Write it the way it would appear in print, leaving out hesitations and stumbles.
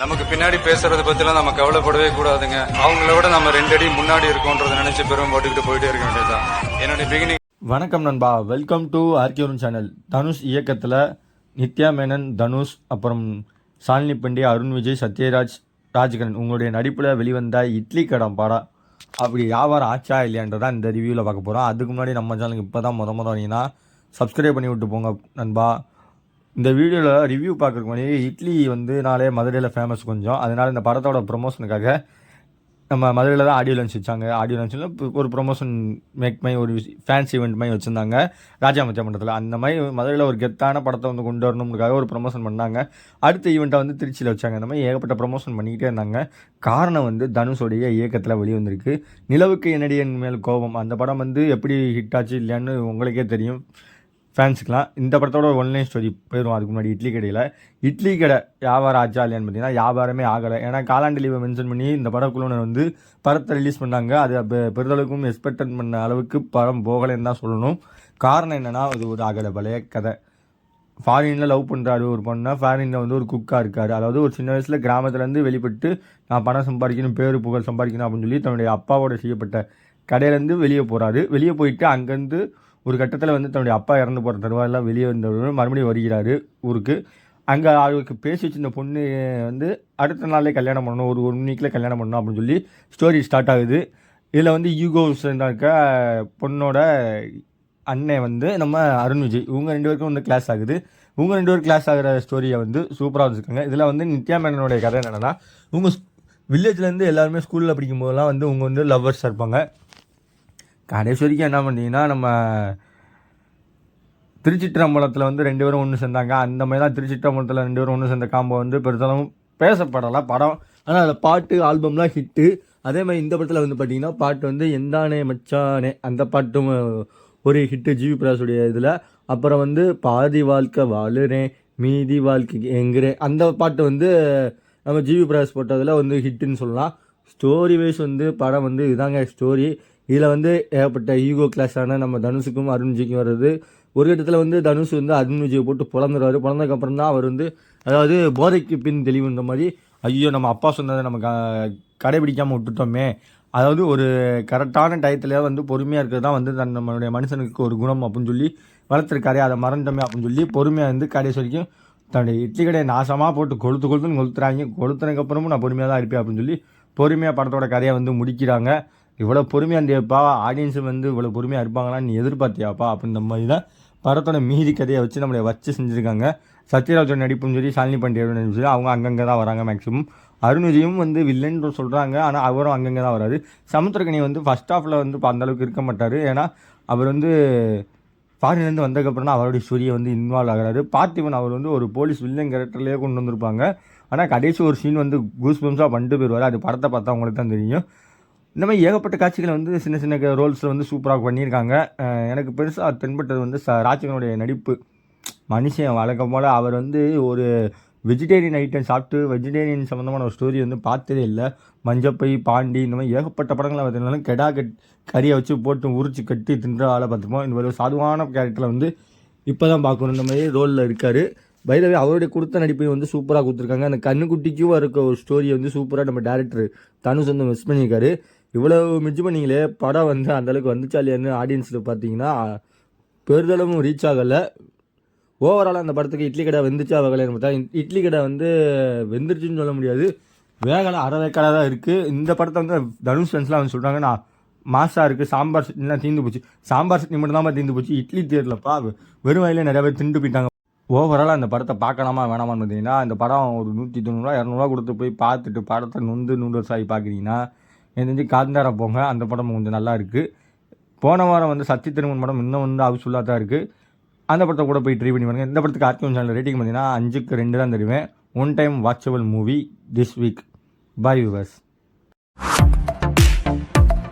நமக்கு பின்னாடி பேசுறதை பத்திலாம் நம்ம கவலைப்படவே கூடாதுங்க. அவங்கள விட நம்ம 2 அடி முன்னாடி இருக்கோன்றதை நினைச்சு பெரும் போட்டுக்கிட்டு போயிட்டே இருக்க வேண்டியதுதான் என்னுடைய பிகினிங். வணக்கம் நண்பா, வெல்கம் டு ஆர்கியூன் சேனல். தனுஷ் இயக்கத்தில் நித்யா மேனன், தனுஷ், அப்புறம் ஷாலினி பண்டியா, அருண் விஜய், சத்யராஜ், ராஜ்கிரண் உங்களுடைய நடிப்பில் வெளிவந்த இட்லி கடம் படம் அப்படி வியாபாரம் ஆச்சா இல்லையான்றதான் இந்த ரிவ்யூவில் பார்க்க போகிறோம். அதுக்கு முன்னாடி நம்ம சேனலுக்கு இப்போ தான் முத வந்தீங்கன்னா சப்ஸ்கிரைப் பண்ணி விட்டு போங்க நண்பா. இந்த வீடியோவில் ரிவ்யூ பார்க்குறதுக்கு முன்னாடி இட்லி நாளே மதுரையில் ஃபேமஸ் கொஞ்சம், அதனால் இந்த படத்தோட ப்ரொமோஷனுக்காக நம்ம மதுரையில் தான் ஆடியோ லான்ச் வச்சாங்க. ஆடியோ லான்ச்சில் ஒரு ப்ரொமோஷன் ஒரு ஃபேன்ஸ் ஈவெண்ட் மாதிரி வச்சுருந்தாங்க ராஜா மச்சா மண்டலத்தில். அந்த மாதிரி மதுரையில் ஒரு கெத்தான படத்தை கொண்டு வரணும்னுக்காக ஒரு ப்ரொமோஷன் பண்ணாங்க. அடுத்த ஈவெண்ட்டை திருச்சியில் வச்சாங்க. அந்த மாதிரி ஏகப்பட்ட ப்ரொமோஷன் பண்ணிக்கிட்டே இருந்தாங்க. காரணம் தனுஷோடைய இயக்கத்தில் வெளிவந்திருக்கு நிலவுக்கு என்னடியன் மேல் கோபம். அந்த படம் எப்படி ஹிட் ஆச்சு இல்லையான்னு உங்களுக்கே தெரியும் ஃபேன்ஸுக்கெலாம். இந்த படத்தோட ஒன்லைன் ஸ்டோரி போயிடும். அதுக்கு முன்னாடி இட்லி கடை வியாபாரம் ஆச்சா இல்லையான்னு பார்த்தீங்கன்னா வியாபாரமே ஆகலை. ஏன்னா காலாண்டு லீவை மென்ஷன் பண்ணி இந்த படக்குழுவினர் படத்தை ரிலீஸ் பண்ணாங்க. அது பெருதளவுக்கும் எக்ஸ்பெக்ட் பண்ண அளவுக்கு படம் போகலைன்னு தான் சொல்லணும். காரணம் என்னென்னா அது ஒரு ஆகலை பழைய கதை. ஃபாரினில் லவ் பண்ணுறாரு ஒரு பொண்ணை, ஃபாரினில் ஒரு குக்காக இருக்கார். அதாவது ஒரு சின்ன வயசில் கிராமத்துலேருந்து வெளிப்பட்டு நான் பணம் சம்பாதிக்கணும், பேரு புகழ் சம்பாதிக்கணும் அப்படின்னு சொல்லி தன்னுடைய அப்பாவோட செய்யப்பட்ட கடையிலேருந்து வெளியே போகிறாரு. வெளியே போயிட்டு அங்கேருந்து ஒரு கட்டத்தில் தன்னுடைய அப்பா இறந்து போகிற தருவாயெல்லாம் வெளியே வந்தவர் மறுபடியும் வருகிறாரு ஊருக்கு. அங்கே அவருக்கு பேசி வச்சிருந்த பொண்ணு அடுத்த நாளே கல்யாணம் பண்ணணும், ஒரு 1 வீக்கில் கல்யாணம் பண்ணணும் அப்படின்னு சொல்லி ஸ்டோரி ஸ்டார்ட் ஆகுது. இதில் ஈகோஸ் இருக்க பொண்ணோட அண்ணன் நம்ம அருண் விஜய், இவங்க 2 பேருக்கும் கிளாஸ் ஆகுது. இவங்க 2 பேரும் கிளாஸ் ஆகிற ஸ்டோரியை சூப்பராக வச்சுருக்காங்க. இதில் நித்யா மேனனுடைய கதை என்னென்னா, இவங்க வில்லேஜ்லேருந்து எல்லாருமே ஸ்கூலில் படிக்கும்போதெல்லாம் இவங்க லவ்வர்ஸாக இருப்பாங்க. கடைசி வரைக்கும் என்ன பண்ணிங்கன்னா நம்ம திருச்சிற்றம்பலத்தில் 2 பேரும் ஒன்று சேர்ந்தாங்க. அந்த மாதிரி தான் திருச்சிற்றம்பலத்தில் 2 பேரும் ஒன்று சேர்ந்த காம்போ பெருசாலும் பேசப்படலை படம். ஆனால் அதில் பாட்டு ஆல்பம்லாம் ஹிட்டு. அதே மாதிரி இந்த படத்தில் பார்த்தீங்கன்னா பாட்டு எந்தானே மச்சானே அந்த பாட்டும் ஒரு ஹிட்டு ஜிவி பிரகாஷுடைய இதில். அப்புறம் பாதி வாழ்க்கை வாழுறேன் மீதி வாழ்க்கை எங்கிறேன் அந்த பாட்டு நம்ம ஜிவி பிரகாஷ் போட்டதில் ஹிட்டுன்னு சொல்லலாம். ஸ்டோரி வைஸ் படம் இதாங்க ஸ்டோரி. இதில் ஏகப்பட்ட ஈகோ கிளாஸான நம்ம தனுஷுக்கும் அருண் விஜய்க்கும் வருது. ஒரு இடத்துல தனுஷ் அருண் விஜயை போட்டு பிறந்துடுவார். பிறந்ததுக்கப்புறம் தான் அவர் அதாவது போதைக்கு பின் தெளிவுன்ற மாதிரி, ஐயோ நம்ம அப்பா சொன்னதை நம்ம கடைபிடிக்காமல் விட்டுட்டோமே, அதாவது ஒரு கரெக்டான டயத்தில் பொறுமையாக இருக்கிறது தான் நம்மளுடைய மனுஷனுக்கு ஒரு குணம் அப்படின்னு சொல்லி வளர்த்துருக்காரு. அதை மறந்துட்டோமே அப்படின்னு சொல்லி பொறுமையாக கடைசி வரைக்கும் தன்னுடைய இட்லி கடையை நாசமாக போட்டு கொளுத்துன்னு கொளுத்துறாங்க. கொளுத்துனதுக்கப்புறமும் நான் பொறுமையாக தான் இருப்பேன் அப்படின்னு சொல்லி பொறுமையாக படத்தோட கதையை முடிக்கிறாங்க. இவ்வளோ பொறுமையாக இருந்தியப்பா, ஆடியன்ஸு இவ்வளோ பொறுமையாக இருப்பாங்களான்னு நீ எதிர்பார்த்தியாப்பா அப்படின்ற மாதிரி தான் படத்தோட மீதி கதையை வச்சு நம்மளை வச்சு செஞ்சுருக்காங்க. சத்யராஜோட நடிப்பும் சரி, ஷாலினி பண்டியோட நடிப்பும் சரி, அவங்க அங்கங்கே தான் வராங்க மேக்ஸிமம். அருண் விஜயும் வில்லன் சொல்கிறாங்க, ஆனால் அவரும் அங்கங்கே தான் வராது. சமுத்திரக்கனி ஃபஸ்ட் ஹாஃபில் அந்தளவுக்கு இருக்க மாட்டார். ஏன்னா அவர் ஃபாரின்லேருந்து வந்ததுக்கப்புறம் தான் அவருடைய ஸ்டோரியை இன்வால்வ் ஆகிறாரு. பார்த்திபன் அவர் ஒரு போலீஸ் வில்லன் கேரக்டர்லேயே கொண்டு வந்திருப்பாங்க. ஆனால் கடைசி ஒரு சீன் கூஸ் பம்ஸாக பண்ணிட்டு போயிடுவார். அது படத்தை பார்த்தா அவங்களுக்கு தான் தெரியும். இந்த மாதிரி ஏகப்பட்ட காட்சிகளை சின்ன சின்ன ரோல்ஸில் சூப்பராக பண்ணியிருக்காங்க. எனக்கு பெருசாக தென்பட்டது ராஜகனுடைய நடிப்பு. மனுஷன் வழக்கம் போல் அவர் ஒரு வெஜிடேரியன் ஐட்டம் சாப்பிட்டு வெஜிடேரியன் சம்மந்தமான ஒரு ஸ்டோரி பார்த்ததே இல்லை. மஞ்சப்பை, பாண்டி, இந்த மாதிரி ஏகப்பட்ட படங்களை பார்த்தீங்கன்னாலும் கெடா கறியை வச்சு போட்டு உரிச்சு கட்டி தின்ற ஆளை பார்த்துப்போம். இந்த மாதிரி சாதுவான கேரக்டரில் இப்போ தான் பார்க்கணும் இந்த மாதிரி ரோலில் இருக்கார். பைதவே அவருடைய கொடுத்த நடிப்பை சூப்பராக கொடுத்துருக்காங்க. அந்த கண்ணுக்குட்டிக்கும் இருக்க ஒரு ஸ்டோரியை சூப்பராக நம்ம டேரக்டர் தனுஷ் மிஸ் பண்ணியிருக்காரு. இவ்வளோ மிஸ் பண்ணிங்களே படம் அந்தளவுக்கு வந்துச்சா இல்லையான்னு ஆடியன்ஸில் பார்த்தீங்கன்னா பெருதளவும் ரீச் ஆகலை. ஓவராலாக அந்த படத்துக்கு இட்லி கடை வெந்துச்சா வகலைன்னு பார்த்தா இட்லி கடை வெந்துருச்சுன்னு சொல்ல முடியாது, வேகலை அரை வேக்காடாக தான் இருக்குது. இந்த படத்தை தனுஷ் ஃபேன்ஸ்லாம் சொல்கிறாங்க நான் மாசாக இருக்குது, சாம்பார் சட்னிலாம் தீர்ந்து போச்சு. சாம்பார் சட்னி மட்டும் தான் தீர்ந்து போச்சு, இட்லி தேர்லப்பா வெறும் வயலில் நிறைய பேர் திண்டு போயிட்டாங்க. ஓவராலாக அந்த படத்தை பார்க்கலாமா வேணாமான்னு பார்த்தீங்கன்னா, இந்த படம் ஒரு 190 200 கொடுத்து போய் பார்த்துட்டு படத்தை நூடுல்ஸ் ஆகி பார்க்குறீங்கன்னா எனக்கு காந்தாரா போங்க. அந்த படம் கொஞ்சம் நல்லா இருக்குது. போன வாரம் சத்தி திருமண் படம் இன்னும் ஹவுஸ்ஃபுல்லாக தான் இருக்குது. அந்த படத்தை கூட போய் ட்ரை பண்ணி பாருங்கள். இந்த படத்துக்கு ஆர்கியூன் சேனல் ரேட்டிங் பார்த்தீங்கன்னா 5க்கு 2 தான் தருவேன். 1 time watchable movie this week. Bye viewers.